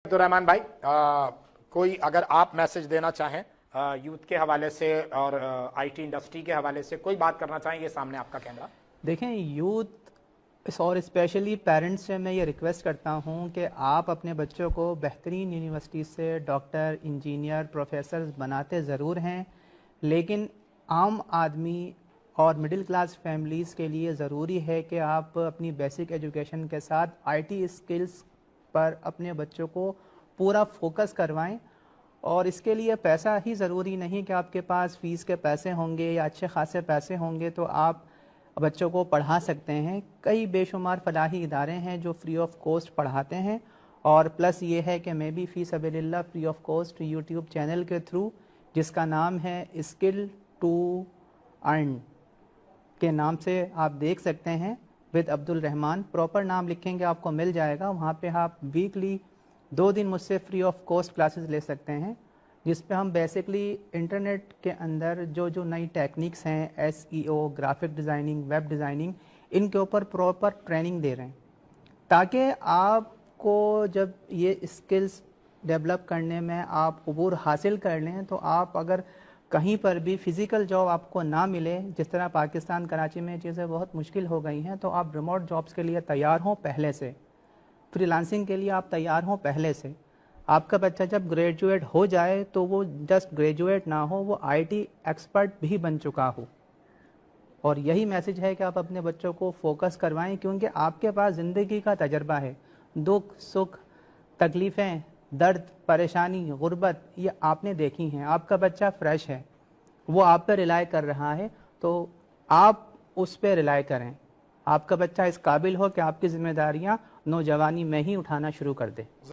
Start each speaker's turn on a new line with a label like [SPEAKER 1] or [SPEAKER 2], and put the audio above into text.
[SPEAKER 1] तो रहमान भाई, कोई अगर आप मैसेज देना चाहें यूथ के हवाले से और आईटी इंडस्ट्री के हवाले से कोई बात करना चाहें, ये सामने आपका कैमरा।
[SPEAKER 2] देखें, यूथ और स्पेशली पेरेंट्स से मैं ये रिक्वेस्ट करता हूँ कि आप अपने बच्चों को बेहतरीन यूनिवर्सिटी से डॉक्टर, इंजीनियर, प्रोफेसर बनाते ज़रूर हैं, लेकिन आम आदमी और मिडिल क्लास फैमिलीज़ के लिए ज़रूरी है कि आप अपनी बेसिक एजुकेशन के साथ आईटी स्किल्स पर अपने बच्चों को पूरा फोकस करवाएं। और इसके लिए पैसा ही ज़रूरी नहीं कि आपके पास फ़ीस के पैसे होंगे या अच्छे खासे पैसे होंगे तो आप बच्चों को पढ़ा सकते हैं। कई बेशुमार फलाही इदारे हैं जो फ्री ऑफ कॉस्ट पढ़ाते हैं, और प्लस ये है कि मैं भी फ़ी सबीलिल्लाह free of cost YouTube channel के थ्रू, जिसका नाम है स्किल टू अर्न के नाम से आप देख सकते हैं, विद अब्दुल रहमान, प्रॉपर नाम लिखेंगे आपको मिल जाएगा। वहाँ पे आप वीकली 2 दिन मुझसे फ्री ऑफ कॉस्ट क्लासेस ले सकते हैं, जिस पे हम बेसिकली इंटरनेट के अंदर जो नई टेक्निक्स हैं, SEO, graphic designing, web designing, इनके ऊपर प्रॉपर ट्रेनिंग दे रहे हैं, ताकि आपको जब ये स्किल्स डेवलप करने में आप अबूर हासिल कर लें तो आप अगर कहीं पर भी फ़िज़िकल जॉब आपको ना मिले, जिस तरह पाकिस्तान कराची में चीज़ें बहुत मुश्किल हो गई हैं, तो आप रिमोट जॉब्स के लिए तैयार हों पहले से, फ्रीलांसिंग के लिए आप तैयार हों पहले से। आपका बच्चा जब ग्रेजुएट हो जाए तो वो जस्ट ग्रेजुएट ना हो, वो IT एक्सपर्ट भी बन चुका हो। और यही मैसेज है कि आप अपने बच्चों को फोकस करवाएं, क्योंकि आपके पास ज़िंदगी का तजर्बा है। दुख, सुख, तकलीफ़ें, दर्द, परेशानी, गुर्बत, ये आपने देखी हैं। आपका बच्चा फ्रेश है, वो आप पर रिलाय कर रहा है, तो आप उस पर रिलाय करें। आपका बच्चा इस काबिल हो कि आपकी ज़िम्मेदारियाँ नौजवानी में ही उठाना शुरू कर दे।